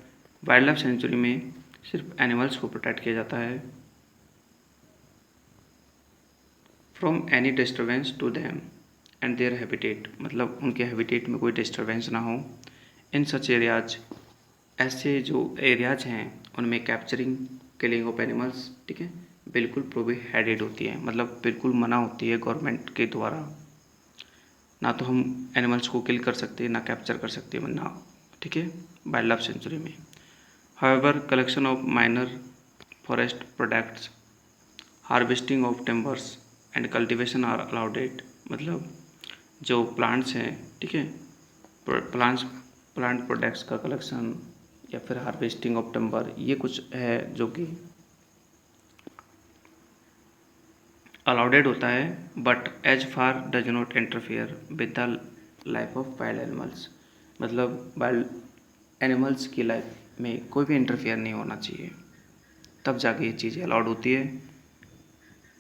वाइल्ड लाइफ सेंचुरी में सिर्फ एनिमल्स को प्रोटेक्ट किया जाता है from any disturbance to them and their habitat. मतलब उनके हैबिटेट में कोई डिस्टर्बेंस ना हो। इन सच एरियाज, ऐसे जो एरियाज हैं उनमें कैप्चरिंग, किलिंग ऑफ एनिमल्स, ठीक है, बिल्कुल प्रोहिबिटेड होती है। मतलब बिल्कुल मना होती है गवर्नमेंट के द्वारा। ना तो हम एनिमल्स को किल कर सकते हैं, ना कैप्चर कर सकते हैं, ना, ठीक है, वाइल्ड लाइफ सेंचुरी में। However collection of minor forest products, harvesting of timbers and cultivation are allowed. मतलब जो प्लांट्स हैं, ठीक है, प्लांट प्रोडक्ट्स का कलेक्शन या फिर हार्वेस्टिंग ऑफ टिम्बर, ये कुछ है जो कि अलाउडेड होता है, but as far does not interfere with the life of wild animals. मतलब वाइल्ड एनिमल्स की लाइफ में कोई भी इंटरफेयर नहीं होना चाहिए, तब जाके ये चीज़ें अलाउड होती है।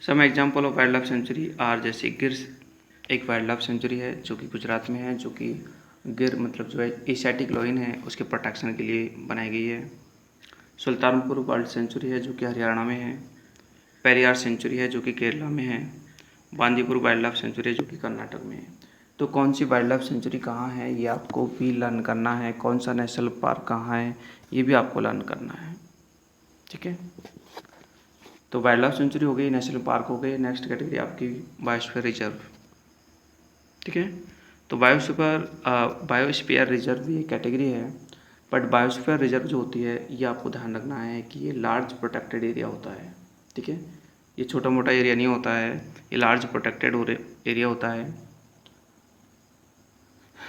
Some example of wildlife sanctuary are, जैसे गिर एक वाइल्ड लाइफ सेंचुरी है जो कि गुजरात में है, जो कि गिर मतलब जो है एशियाटिक लोइन है उसके प्रोटेक्शन के लिए बनाई गई है। सुल्तानपुर वाइल्ड सेंचुरी है जो कि हरियाणा में है। पेरियार सेंचुरी है जो कि केरला में है। बांदीपुर वाइल्ड लाइफ सेंचुरी है जो कि कर्नाटक में है। तो कौन सी वाइल्ड लाइफ सेंचुरी कहाँ है ये आपको भी लर्न करना है, कौन सा नेशनल पार्क कहाँ है ये भी आपको लर्न करना है। ठीक है, तो वाइल्ड लाइफ सेंचुरी हो गई, नेशनल पार्क हो गए। नेक्स्ट कैटेगरी आपकी बायोस्फीयर रिजर्व। ठीक है, तो बायोस्फीयर रिजर्व ये कैटेगरी है, बट बायोस्फीयर रिजर्व जो होती है ये आपको ध्यान रखना है कि ये लार्ज प्रोटेक्टेड एरिया होता है। ठीक है, ये छोटा मोटा एरिया नहीं होता है, ये लार्ज प्रोटेक्टेड एरिया होता है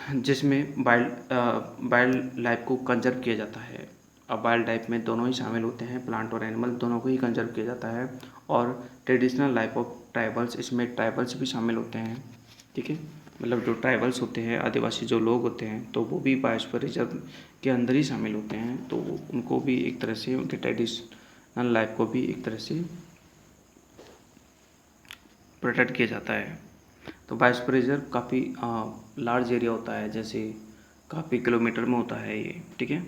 जिसमें वाइल्ड लाइफ को कंजर्व किया जाता है। अब वाइल्ड लाइफ में दोनों ही शामिल होते हैं, प्लांट और एनिमल दोनों को ही कंजर्व किया जाता है। और ट्रेडिशनल लाइफ ऑफ ट्राइबल्स, इसमें ट्राइबल्स भी शामिल होते हैं। ठीक है, मतलब जो ट्राइबल्स होते हैं, आदिवासी जो लोग होते हैं, तो वो भी बायोस्फीयर रिजर्व के अंदर ही शामिल होते हैं। तो उनको भी एक तरह से उनके ट्रेडिशनल लाइफ को भी एक तरह से प्रोटेक्ट किया जाता है। तो बायोस्फीयर रिजर्व काफ़ी लार्ज एरिया होता है, जैसे काफ़ी किलोमीटर में होता है ये। ठीक है,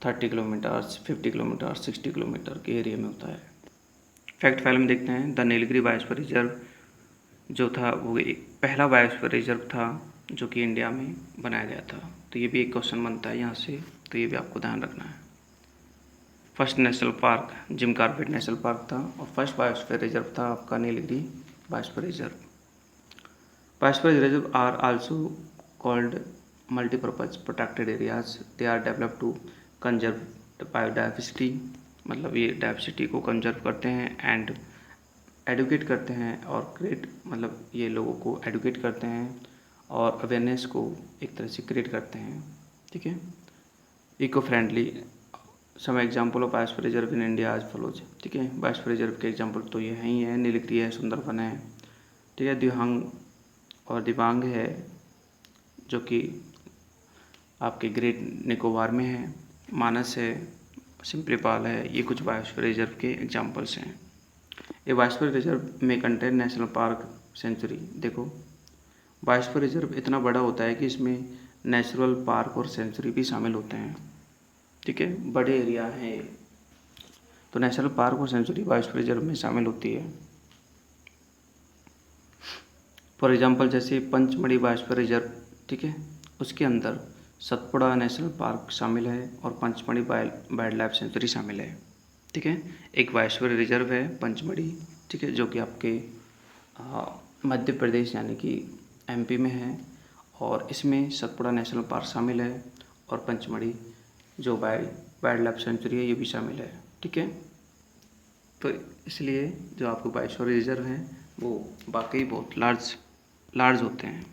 30 किलोमीटर, 50 किलोमीटर, 60 किलोमीटर के एरिया में होता है। फैक्ट फाइल में देखते हैं, द नीलगिरी बायोस्फीयर रिजर्व जो था वो एक पहला बायोस्फीयर रिजर्व था जो कि इंडिया में बनाया गया था। तो ये भी एक क्वेश्चन बनता है यहाँ से, तो ये भी आपको ध्यान रखना है। First national park Jim Corbett national park था, और फर्स्ट बायोस्फीयर रिजर्व था आपका Nilgiri biosphere reserve. Biosphere reserve are also called multipurpose protected areas, they are develop to conserve biodiversity, मतलब ये डाइवर्सिटी को कंजर्व करते हैं एंड एडुकेट करते हैं, और क्रिएट मतलब ये लोगों को एडुकेट करते हैं और अवेयरनेस को एक तरह से क्रिएट करते हैं। ठीक है, eco friendly some example of biosphere reserve in India as follows. ठीक है, बायोस्फीयर रिजर्व के एग्जाम्पल तो ये ही है, नीलगिरी है, सुंदरबन है। ठीक है, दिबांग और दिबांग है जो कि आपके ग्रेट निकोबार में है। मानस है, सिम्पलीपाल है, ये कुछ बायोस्फीयर रिजर्व के एग्जाम्पल्स हैं। ये बायोस्फीयर रिजर्व में कंटेन नेशनल पार्क सेंचुरी। देखो, बायोस्फीयर रिजर्व इतना बड़ा होता है कि इसमें नेचुरल पार्क और सेंचुरी भी शामिल होते हैं। ठीक है, बड़े एरिया हैं, तो नेशनल पार्क और सेंचुरी बायोस्फीयर रिजर्व में शामिल होती है। फॉर एग्जांपल जैसे पंचमढ़ी बायोस्फीयर रिजर्व, ठीक है, उसके अंदर सतपुड़ा नेशनल पार्क शामिल है और पंचमढ़ी वाइल्ड लाइफ सेंचुरी शामिल है। ठीक है, एक बायोस्फीयर रिजर्व है पंचमढ़ी, ठीक है, जो कि आपके मध्य प्रदेश यानी कि एमपी में है, और इसमें सतपुड़ा नेशनल पार्क शामिल है, और पंचमढ़ी जो वाइल्ड लाइफ सेंचुरी है ये भी शामिल है। ठीक है, तो इसलिए जो आपको बायोस्फीयर रिजर्व हैं वो वाकई बहुत लार्ज होते हैं।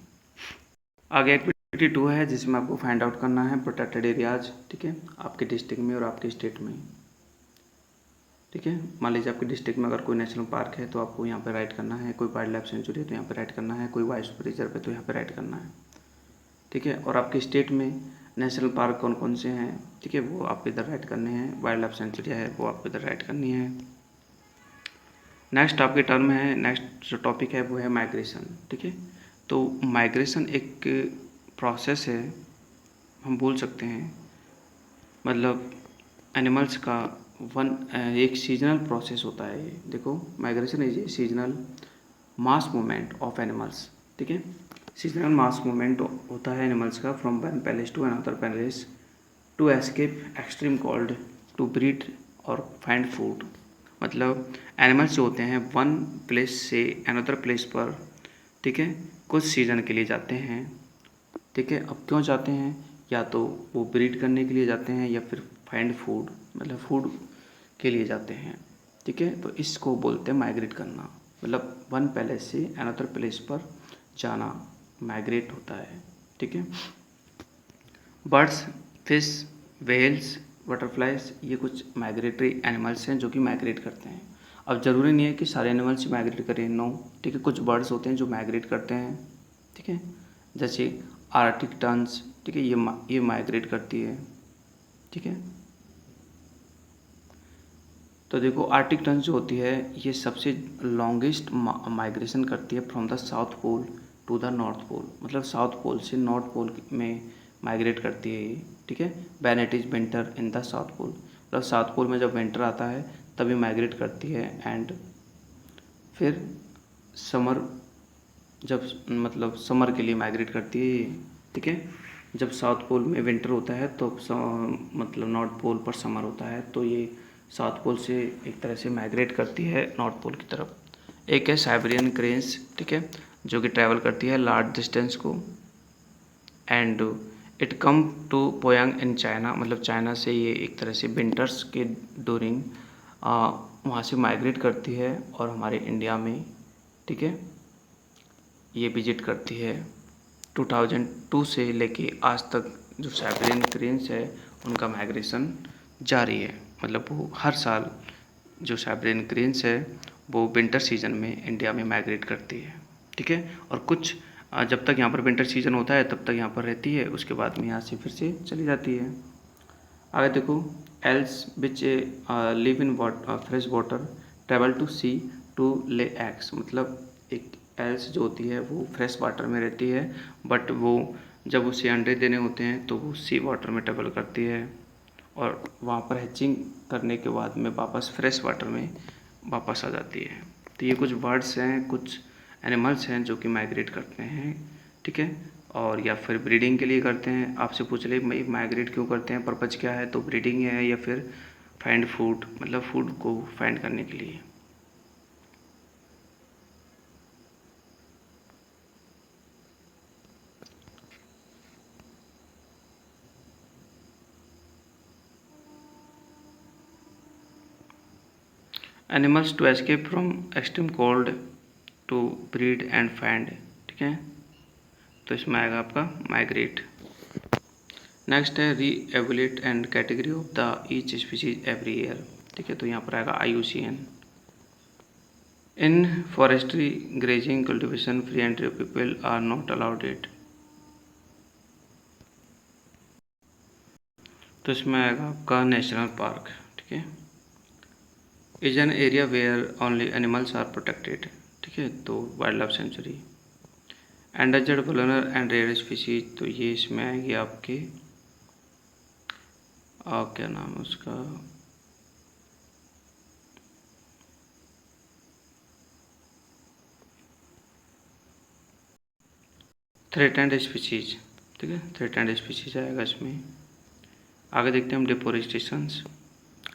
आगे एक्टिविटी 2 है जिसमें आपको फाइंड आउट करना है प्रोटेक्टेड एरियाज। ठीक है, आपके डिस्ट्रिक्ट में और आपके स्टेट में। ठीक है, मान लीजिए आपके डिस्ट्रिक्ट में अगर कोई नेशनल पार्क है तो आपको यहाँ पे राइट करना है, कोई वाइल्ड लाइफ सेंचुरी है तो यहाँ पे राइट करना है, कोई बायोस्फीयर रिजर्व है तो यहाँ पे राइट करना है। ठीक है, और आपके स्टेट में नेशनल पार्क कौन कौन से हैं, ठीक है, वो आपको इधर राइट करने हैं। वाइल्ड लाइफ सेंचुरी है वो आपको इधर राइट करनी है। नेक्स्ट आपके टर्म है, नेक्स्ट जो टॉपिक है वो है माइग्रेशन। ठीक है, तो माइग्रेशन एक प्रोसेस है, हम बोल सकते हैं, मतलब एनिमल्स का एक सीजनल प्रोसेस होता है ये। देखो, migration is a seasonal mass movement of animals. ठीक है, सीजनल मास मूवमेंट होता है एनिमल्स का from one place to another place to escape extreme cold, to breed और फाइंड फूड। मतलब एनिमल्स जो होते हैं वन प्लेस से अनदर प्लेस पर, ठीक है, कुछ सीज़न के लिए जाते हैं। ठीक है, अब क्यों जाते हैं, या तो वो ब्रीड करने के लिए जाते हैं या फिर फाइंड फूड, मतलब फूड के लिए जाते हैं। ठीक है, तो इसको बोलते हैं माइग्रेट करना, मतलब वन प्लेस से अनदर प्लेस पर जाना माइग्रेट होता है। ठीक है, बर्ड्स, फिश, व्हेल्स, बटरफ्लाइज ये कुछ माइग्रेटरी एनिमल्स हैं जो कि माइग्रेट करते हैं। अब ज़रूरी नहीं है कि सारे एनिमल्स ही माइग्रेट करें, नो। ठीक है, कुछ बर्ड्स होते हैं जो माइग्रेट करते हैं। ठीक है, जैसे आर्टिक टर्न्स, ठीक है, ये माइग्रेट करती है। ठीक है, तो देखो आर्टिक टर्न जो होती है ये सबसे लॉन्गेस्ट माइग्रेशन करती है from the south pole to the north pole, मतलब साउथ पोल से नॉर्थ पोल में माइग्रेट करती है ये, ठीक है। When it is winter in the south pole, मतलब साउथ पोल में जब विंटर आता है तभी माइग्रेट करती है। एंड फिर समर, जब मतलब समर के लिए माइग्रेट करती है ये, ठीक है। जब साउथ पोल में विंटर होता है तो मतलब नॉर्थ पोल पर समर होता है, तो ये साउथ पोल से एक तरह से माइग्रेट करती है नॉर्थ पोल की तरफ। एक है साइबेरियन क्रेन्स, ठीक है, जो कि ट्रैवल करती है लार्ज डिस्टेंस को। And it come to Poyang in China, मतलब चाइना से ये एक तरह से विंटर्स के ड्यूरिंग वहाँ से माइग्रेट करती है और हमारे इंडिया में, ठीक है, ये विजिट करती है। 2002 से लेके आज तक जो साइबेरियन क्रेन्स है उनका माइग्रेशन जारी है, मतलब वो हर साल जो साइबेरियन क्रेन्स है वो विंटर सीजन में इंडिया में माइग्रेट करती है, ठीक है। और कुछ जब तक यहाँ पर विंटर सीजन होता है तब तक यहाँ पर रहती है, उसके बाद में यहाँ से फिर से चली जाती है। आगे देखो, eels which live in fresh water travel to sea to lay eggs, मतलब एक एल्स जो होती है वो फ्रेश वाटर में रहती है, बट वो जब उसे अंडे देने होते हैं तो वो सी वाटर में ट्रेवल करती है और वहाँ पर हैचिंग करने के बाद में वापस फ्रेश वाटर में वापस आ जाती है। तो ये कुछ बर्ड्स हैं, कुछ एनिमल्स हैं जो कि माइग्रेट करते हैं, ठीक है, और या फिर ब्रीडिंग के लिए करते हैं। आपसे पूछ ले माइग्रेट क्यों करते हैं, पर्पज़ क्या है, तो ब्रीडिंग है या फिर फाइंड फूड, मतलब फूड को फाइंड करने के लिए। Animals to escape from extreme cold to breed and find, ठीक है, तो इसमें आएगा आपका माइग्रेट। नेक्स्ट है reevaluate and category of the each species every year, ठीक है, तो यहाँ पर आएगा IUCN। In forestry grazing cultivation free entry people are not allowed it, तो इसमें आएगा आपका नेशनल पार्क, ठीक है। Is an area where only animals are protected, ठीक है, तो wildlife sanctuary. Endangered vulnerable and rare species, तो ये इसमें आएगी आपके क्या नाम है उसका, थ्रेटेंड स्पीशीज, ठीक है, थ्रेटेंड स्पीशीज आएगा इसमें। आगे देखते हैं हम डिफोरेस्टेशंस।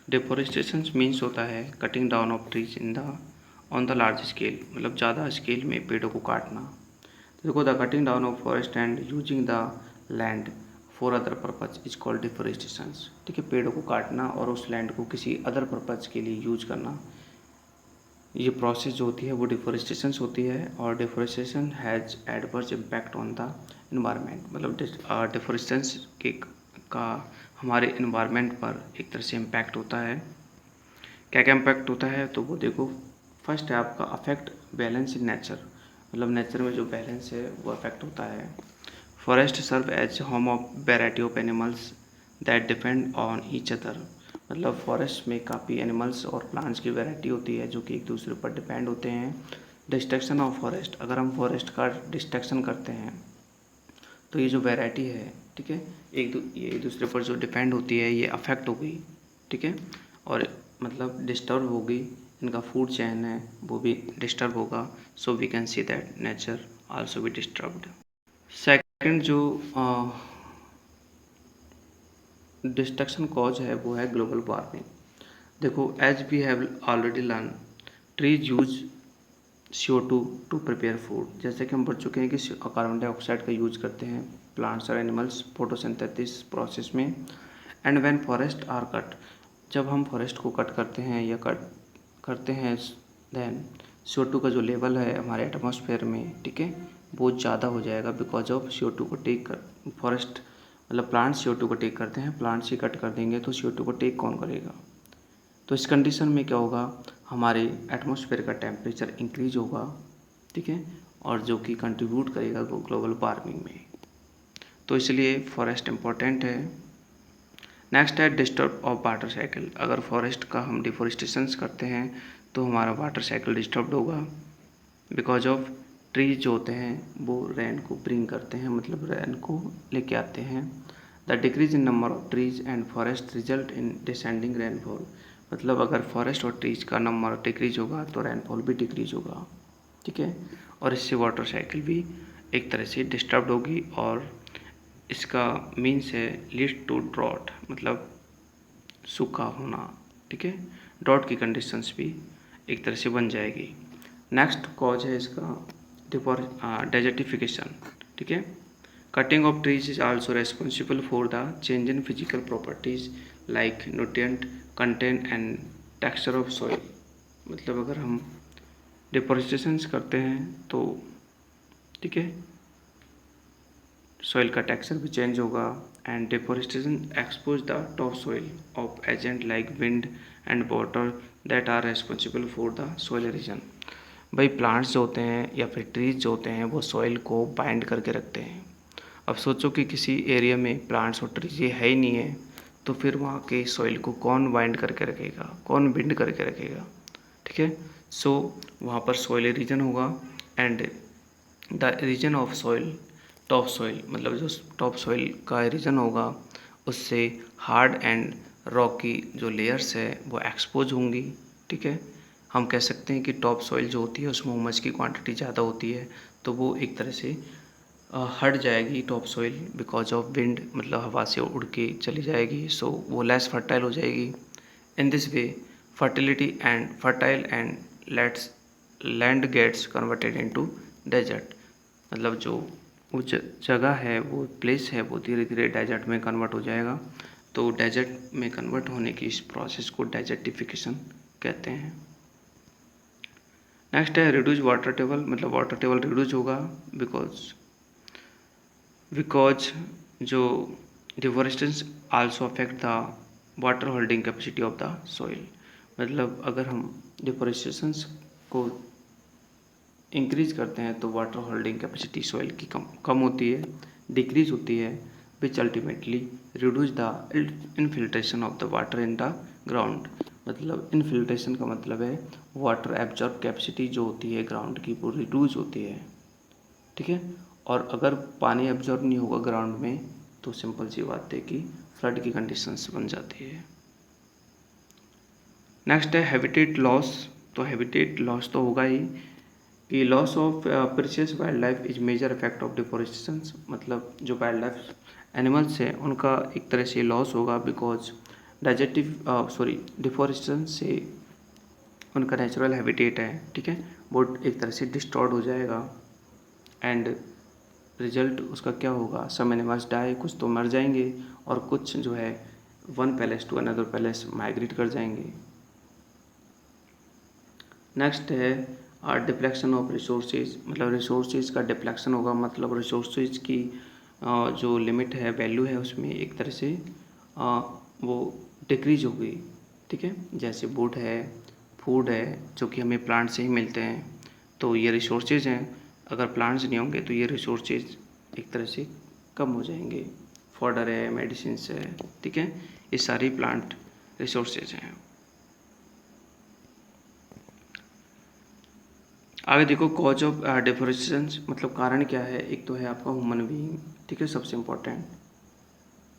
डिफोरेस्टेशंस मीन्स होता है cutting down of trees in the on the large scale, मतलब ज़्यादा स्केल में पेड़ों को काटना। तो देखो, the cutting down of forest and using the land for other purpose is called deforestations, ठीक है, पेड़ों को काटना और उस लैंड को किसी अदर पर्पज के लिए यूज करना, ये प्रोसेस जो होती है वो डिफोरेस्टेशन होती है। और deforestation has adverse impact on the environment, मतलब डिफोरेस्टेशन के का हमारे इन्वायरमेंट पर एक तरह से इम्पैक्ट होता है। क्या क्या इम्पैक्ट होता है, तो वो देखो, फर्स्ट है आपका अफेक्ट बैलेंस इन नेचर, मतलब नेचर में जो बैलेंस है वो अफेक्ट होता है। Forest serve as home of variety of animals that depend on each other, मतलब फॉरेस्ट में काफ़ी एनिमल्स और प्लांट्स की वैरायटी होती है जो कि एक दूसरे पर डिपेंड होते हैं। डिस्ट्रक्शन ऑफ फॉरेस्ट, अगर हम फॉरेस्ट का डिस्ट्रक्शन करते हैं तो ये जो वैरायटी है, ठीक है, ये एक दूसरे पर जो डिपेंड होती है ये अफेक्ट हो गई, ठीक है, और मतलब डिस्टर्ब हो गई, इनका फूड चेन है वो भी डिस्टर्ब होगा। So we can see that nature also be disturbed. Second जो डिस्ट्रक्शन कॉज है वो है ग्लोबल वार्मिंग। देखो, as we have already learn, trees use CO2 to prepare food, जैसे कि हम पढ़ चुके हैं कि कार्बन डाइऑक्साइड का यूज करते हैं प्लांट्स और एनिमल्स फोटोसिंथेसिस प्रोसेस में। And when forest are cut, जब हम फॉरेस्ट को कट करते हैं या कट करते हैं, देन CO2 का जो लेवल है हमारे एटमॉस्फेयर में, ठीक है, वो ज़्यादा हो जाएगा बिकॉज ऑफ CO2 को टेक कर फॉरेस्ट, मतलब प्लांट्स CO2 को टेक करते हैं, प्लांट्स ही कट कर देंगे तो CO2 को टेक कौन करेगा। तो इस कंडीशन में क्या होगा, हमारे एटमॉस्फेयर का टेम्परेचर इंक्रीज होगा, ठीक है, और जो कि कंट्रीब्यूट करेगा ग्लोबल वार्मिंग में। तो इसलिए फॉरेस्ट इम्पोर्टेंट है। नेक्स्ट है डिस्टर्ब ऑफ वाटर साइकिल। अगर फॉरेस्ट का हम डिफोरेस्टेशन करते हैं तो हमारा वाटर साइकिल डिस्टर्ब होगा, बिकॉज ऑफ ट्रीज जो होते हैं वो रेन को ब्रिंग करते हैं, मतलब रेन को लेके आते हैं। The decrease in number of trees and forest result in descending rainfall. मतलब अगर फॉरेस्ट और ट्रीज का नंबर डिक्रीज होगा तो रेनफॉल भी डिक्रीज होगा, ठीक है। और इससे वाटर साइकिल भी एक तरह से डिस्टर्ब होगी, और इसका मीन्स है लीड टू ड्रॉट, मतलब सूखा होना, ठीक है। ड्रॉट की कंडीशंस भी एक तरह से बन जाएगी। नेक्स्ट कॉज है इसका डेजर्टिफिकेशन, ठीक है। Cutting of trees is also responsible for the change in physical properties like nutrient content and texture of soil. मतलब अगर हम डिफोरेस्टेशन करते हैं तो, ठीक है, सॉइल का टेक्सचर भी चेंज होगा। And deforestation expose the top soil of agent like wind and water that are responsible for the soil erosion. भाई प्लांट्स जो होते हैं या फिर ट्रीज जो होते हैं वो सॉइल को बाइंड करके रखते हैं। अब सोचो कि किसी एरिया में प्लांट्स और ट्रीज ये है ही नहीं है, तो फिर वहाँ के सॉइल को कौन बाइंड करके रखेगा, कौन बिंड करके रखेगा, ठीक है। सो वहाँ पर सॉइल एरोजन होगा। And the region of soil, top soil, मतलब जो टॉप सॉइल का रीजन होगा उससे हार्ड एंड रॉकी जो लेयर्स है वो एक्सपोज होंगी, ठीक है। हम कह सकते हैं कि टॉप सॉइल जो होती है उसमें ह्यूमस की क्वांटिटी ज़्यादा होती है, तो वो एक तरह से हट जाएगी top soil because of wind, मतलब हवा से उड़ के चली जाएगी, सो वो लेस फर्टाइल हो जाएगी। In this way fertile and let's land gets converted into desert. मतलब जो वो जगह है, वो प्लेस है, वो धीरे धीरे डेजर्ट में कन्वर्ट हो जाएगा। तो डेजर्ट में कन्वर्ट होने की इस प्रोसेस को डेजर्टिफिकेशन कहते हैं। नेक्स्ट है रिड्यूस वाटर टेबल। मतलब वाटर टेबल रिड्यूस होगा बिकॉज जो deforestation also affect the water holding capacity of the soil. मतलब अगर हम डिफोरेस्टेशन को इंक्रीज करते हैं तो वाटर होल्डिंग कैपेसिटी सॉइल की कम होती है, डिक्रीज होती है, which ultimately reduce the infiltration of the water in the ground. मतलब इनफिल्ट्रेशन का मतलब है वाटर एब्जॉर्ब कैपेसिटी जो होती है ग्राउंड की वो रिड्यूस होती है, ठीक है। और अगर पानी एब्जॉर्ब नहीं होगा ग्राउंड में तो सिंपल सी बात है कि फ्लड की कंडीशंस बन जाती है। नेक्स्ट है हैबिटेट लॉस। तो हैबिटेट लॉस तो होगा ही कि loss of precious wild life is major effect of deforestation. मतलब जो वाइल्ड लाइफ एनिमल्स हैं उनका एक तरह से लॉस होगा बिकॉज डिफोरेस्टेशन से उनका नेचुरल हैबिटेट है, ठीक है, वो एक तरह से डिस्टॉर्ट हो जाएगा। एंड रिजल्ट उसका क्या होगा, सम एनिमल्स डाई, कुछ तो मर जाएंगे और कुछ जो है one place to another place migrate कर जाएंगे। नेक्स्ट है डिप्लेक्शन ऑफ रिसोर्सेज। मतलब रिसोर्सेज का डिप्लेक्शन होगा, मतलब रिसोर्सेज की जो लिमिट है, वैल्यू है, उसमें एक तरह से वो डिक्रीज हो गई, ठीक है। जैसे वुड है, फूड है, जो कि हमें प्लांट से ही मिलते हैं, तो ये रिसोर्सेज हैं। अगर प्लांट्स नहीं होंगे तो ये रिसोर्सेज एक तरह से कम हो जाएंगे। फॉडर है, मेडिसिन है, ठीक है, ये सारी प्लांट रिसोर्सेज हैं। आगे देखो कॉज ऑफ डिफोरेस्टेशन, मतलब कारण क्या है। एक तो है आपका ह्यूमन बीइंग, ठीक है, सबसे इम्पोर्टेंट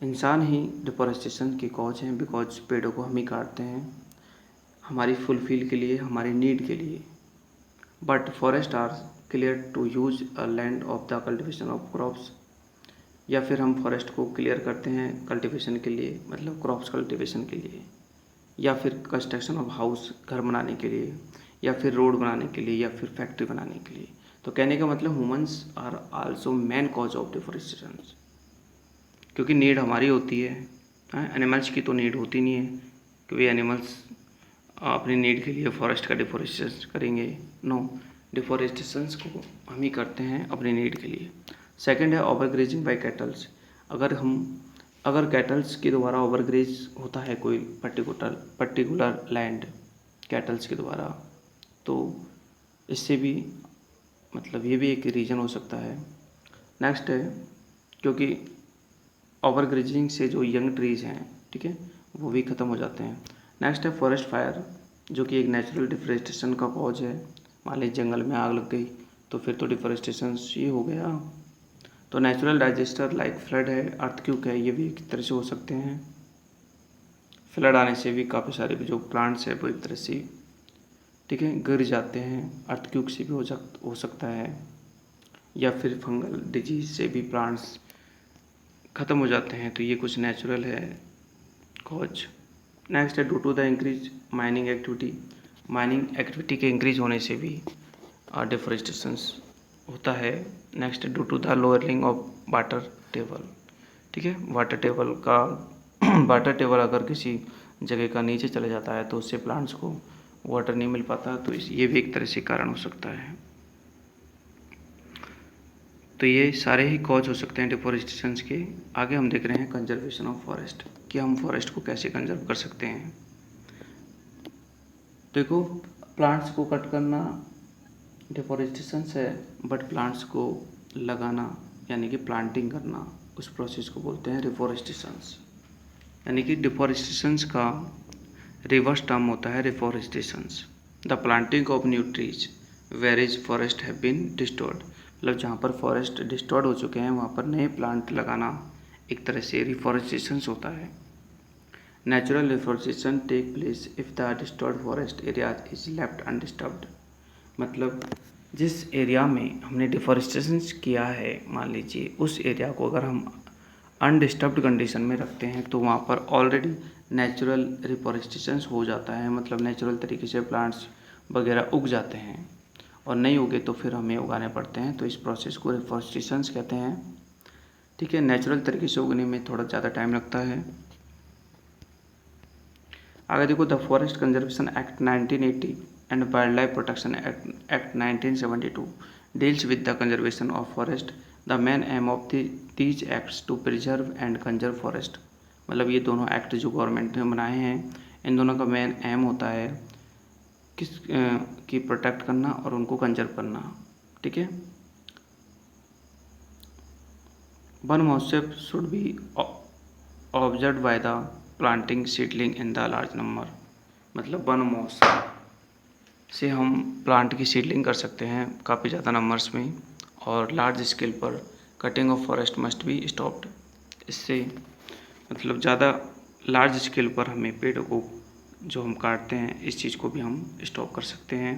इंसान ही डिफोरेस्टेशन के कॉज हैं, बिकॉज पेड़ों को हम ही काटते हैं हमारी फुलफिल के लिए, हमारी नीड के लिए। But forest are clear to use a land of the cultivation of crops. या फिर हम फॉरेस्ट को क्लियर करते हैं कल्टिवेशन के लिए, मतलब क्रॉप्स कल्टिवेशन के लिए, या फिर कंस्ट्रक्शन ऑफ हाउस, घर बनाने के लिए, या फिर रोड बनाने के लिए, या फिर फैक्ट्री बनाने के लिए। तो कहने का मतलब humans are also main cause of deforestation, क्योंकि नीड हमारी होती है। एनिमल्स की तो नीड होती नहीं है कि वे एनिमल्स अपनी नीड के लिए फॉरेस्ट का डिफोरेस्टेशन करेंगे। नो, डिफोरेस्टेशन को हम ही करते हैं अपनी नीड के लिए। सेकंड है ओवरग्रेजिंग बाय कैटल्स। अगर कैटल्स के द्वारा ओवरग्रेज होता है कोई पर्टिकुलर लैंड कैटल्स के द्वारा, तो इससे भी मतलब ये भी एक रीज़न हो सकता है। नेक्स्ट है क्योंकि ओवरग्रेजिंग से जो यंग ट्रीज़ हैं, ठीक है, वो भी ख़त्म हो जाते हैं। नेक्स्ट है फॉरेस्ट फायर, जो कि एक नेचुरल डिफरेस्टेशन का कॉज है। मान लीजिए जंगल में आग लग गई तो फिर तो डिफरेस्टेशन ये हो गया। तो नेचुरल डाइजेस्टर लाइक फ्लड है, अर्थक्वेक है, ये भी एक तरह से हो सकते हैं। फ्लड आने से भी काफ़ी सारे जो प्लांट्स है वो एक तरह से, ठीक है, गिर जाते हैं। अर्थक्वेक से भी हो सकता है, या फिर फंगल डिजीज से भी प्लांट्स ख़त्म हो जाते हैं। तो ये कुछ नेचुरल है कॉज। नेक्स्ट है due to the increase mining activity, mining activity के इंक्रीज होने से भी डिफॉरेस्टेशन होता है। Next due to the lowering of water table, ठीक है, वाटर टेबल का वाटर टेबल अगर किसी जगह का नीचे चले जाता है तो उससे प्लांट्स को वाटर नहीं मिल पाता, तो ये भी एक तरह से कारण हो सकता है। तो ये सारे ही कॉज हो सकते हैं डिफॉरेस्टेशन के। आगे हम देख रहे हैं कंजर्वेशन ऑफ फॉरेस्ट, कि हम फॉरेस्ट को कैसे कंजर्व कर सकते हैं। देखो, प्लांट्स को कट करना डिफॉरेस्टेशन है, बट प्लांट्स को लगाना यानी कि प्लांटिंग करना, उस प्रोसेस को बोलते हैं रिफॉरेस्टेशन। यानी कि डिफॉरेस्टेशन का रिवर्स टर्म होता है reforestation, the planting of new trees where is forest have been destroyed. मतलब जहाँ पर फॉरेस्ट डिस्ट्रॉयड हो चुके हैं वहाँ पर नए प्लांट लगाना एक तरह से रिफॉरेस्टेशन होता है। Natural reforestation take place if the destroyed forest area is left undisturbed. मतलब जिस एरिया में हमने डिफॉरेस्टेशन किया है, मान लीजिए उस एरिया को अगर हम अनडिस्टर्ब्ड कंडीशन में रखते हैं तो वहाँ पर ऑलरेडी नेचुरल रिफॉरेस्टेशन हो जाता है। मतलब नेचुरल तरीके से प्लांट्स वगैरह उग जाते हैं, और नहीं उगे तो फिर हमें उगाने पड़ते हैं। तो इस प्रोसेस को रिफॉरेस्टेशन कहते हैं, ठीक है। नेचुरल तरीके से उगने में थोड़ा ज़्यादा टाइम लगता है। आगे देखो, the forest conservation act 1980 and wild life protection act 1972 deals with the conservation of forest. The main aim of these acts to preserve and conserve forest. मतलब ये दोनों एक्ट जो गवर्नमेंट ने बनाए हैं, इन दोनों का मेन एम होता है की प्रोटेक्ट करना और उनको कंजर्व करना, ठीक है। वन महोत्सव should be observe by the planting seedling in the large number. मतलब वन महोत्सव से हम प्लांट की सीडलिंग कर सकते हैं काफ़ी ज़्यादा नंबर्स में, और लार्ज स्केल पर cutting of forest must be stopped. इससे मतलब ज़्यादा लार्ज स्केल पर हमें पेड़ को जो हम काटते हैं इस चीज़ को भी हम स्टॉप कर सकते हैं।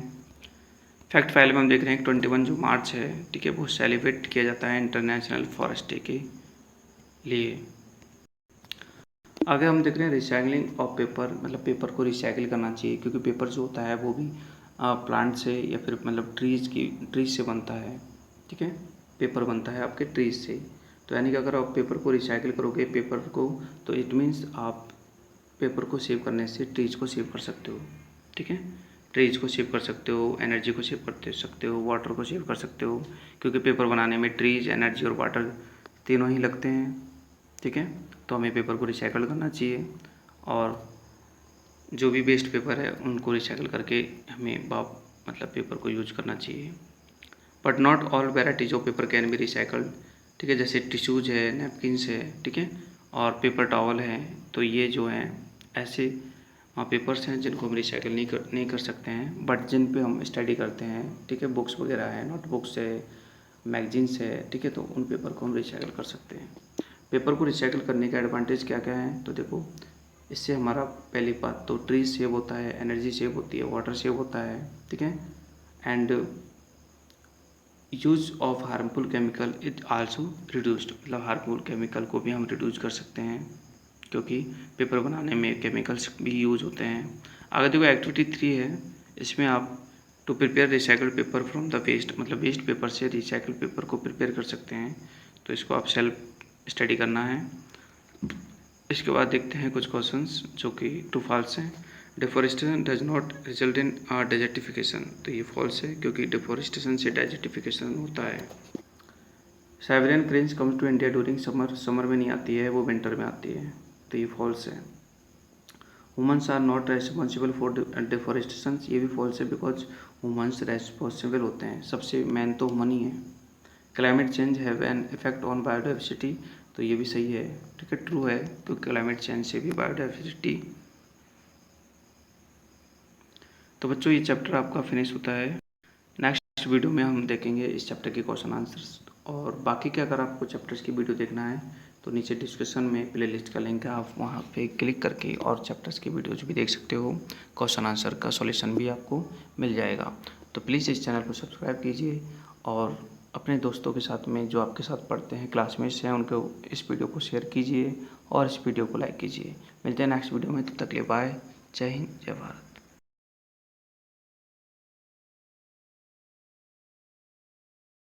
फैक्ट फाइल में हम देख रहे हैं कि 21 जो मार्च है, ठीक है, वो सेलिब्रेट किया जाता है इंटरनेशनल फॉरेस्ट डे के लिए। आगे हम देख रहे हैं रिसाइकलिंग ऑफ पेपर। मतलब पेपर को रिसाइकिल करना चाहिए, क्योंकि पेपर जो होता है वो भी प्लांट से या फिर मतलब ट्रीज से बनता है, ठीक है। पेपर बनता है आपके ट्रीज से। तो यानी कि अगर आप पेपर को रिसाइकिल करोगे पेपर को, तो इट मीन्स आप पेपर को सेव करने से ट्रीज को सेव कर सकते हो, ठीक है। ट्रीज को सेव कर सकते हो, एनर्जी को सेव कर सकते हो, वाटर को सेव कर सकते हो, क्योंकि पेपर बनाने में ट्रीज, एनर्जी और वाटर तीनों ही लगते हैं, ठीक है। तो हमें पेपर को रिसाइकिल करना चाहिए, और जो भी वेस्ट पेपर है उनको रिसाइकिल करके हमें मतलब पेपर को यूज करना चाहिए। But not all varieties of paper can be recycled, ठीक है। जैसे टिश्यूज है, नैपकिन्स है, ठीक है, और पेपर टॉवल है। तो ये जो हैं ऐसे पेपर्स हैं जिनको हम रिसाइकिल नहीं कर सकते हैं, बट जिन पे हम स्टडी करते हैं, ठीक है, बुक्स वगैरह है, नोटबुक्स है, मैगजीन्स है, ठीक है, तो उन पेपर को हम रिसाइकिल कर सकते हैं। पेपर को रिसाइकिल करने के एडवांटेज क्या क्या हैं, तो देखो, इससे हमारा पहली बात तो ट्री सेव होता है, एनर्जी सेव होती है, वाटर सेव होता है, ठीक है। And use of harmful chemical it also reduced. मतलब हार्मफुल केमिकल को भी हम रिड्यूस कर सकते हैं, क्योंकि पेपर बनाने में केमिकल्स भी यूज होते हैं। आगे देखो एक्टिविटी 3 है, इसमें आप to prepare recycled paper from the waste. मतलब वेस्ट पेपर से रिसाइकल पेपर को प्रिपेयर कर सकते हैं। तो इसको आप सेल्फ स्टडी करना है। इसके बाद देखते हैं कुछ क्वेश्चंस जो कि ट्रू फॉल्स हैं। Deforestation does not result in desertification. तो ये फॉल्स है, क्योंकि डिफॉरेस्टेशन से डेजर्टिफिकेशन होता है। Siberian cranes comes to India during summer. Summer में नहीं आती है, वो विंटर में आती है, तो ये फॉल्स है। Humans are not responsible for deforestation. ये भी फॉल्स है, बिकॉज ह्यूमन्स रेस्पॉन्सिबल होते हैं, सबसे मेन तो ह्यूमन ही है। Climate change have an effect on biodiversity. तो ये भी सही है, ठीक है, ट्रू है। तो क्लाइमेट चेंज से भी बायोडाइवर्सिटी। तो बच्चों ये चैप्टर आपका फिनिश होता है। नेक्स्ट वीडियो में हम देखेंगे इस चैप्टर के क्वेश्चन आंसर्स। और बाकी के अगर आपको चैप्टर्स की वीडियो देखना है तो नीचे डिस्क्रिप्शन में प्लेलिस्ट का लिंक है, आप वहाँ पे क्लिक करके और चैप्टर्स की वीडियोज भी देख सकते हो। क्वेश्चन आंसर का सॉल्यूशन भी आपको मिल जाएगा। तो प्लीज़ इस चैनल को सब्सक्राइब कीजिए और अपने दोस्तों के साथ में जो आपके साथ पढ़ते हैं, क्लासमेट्स हैं, उनको इस वीडियो को शेयर कीजिए और इस वीडियो को लाइक कीजिए। मिलते हैं नेक्स्ट वीडियो में, तब तक के लिए बाय। जय हिंद, जय भारत।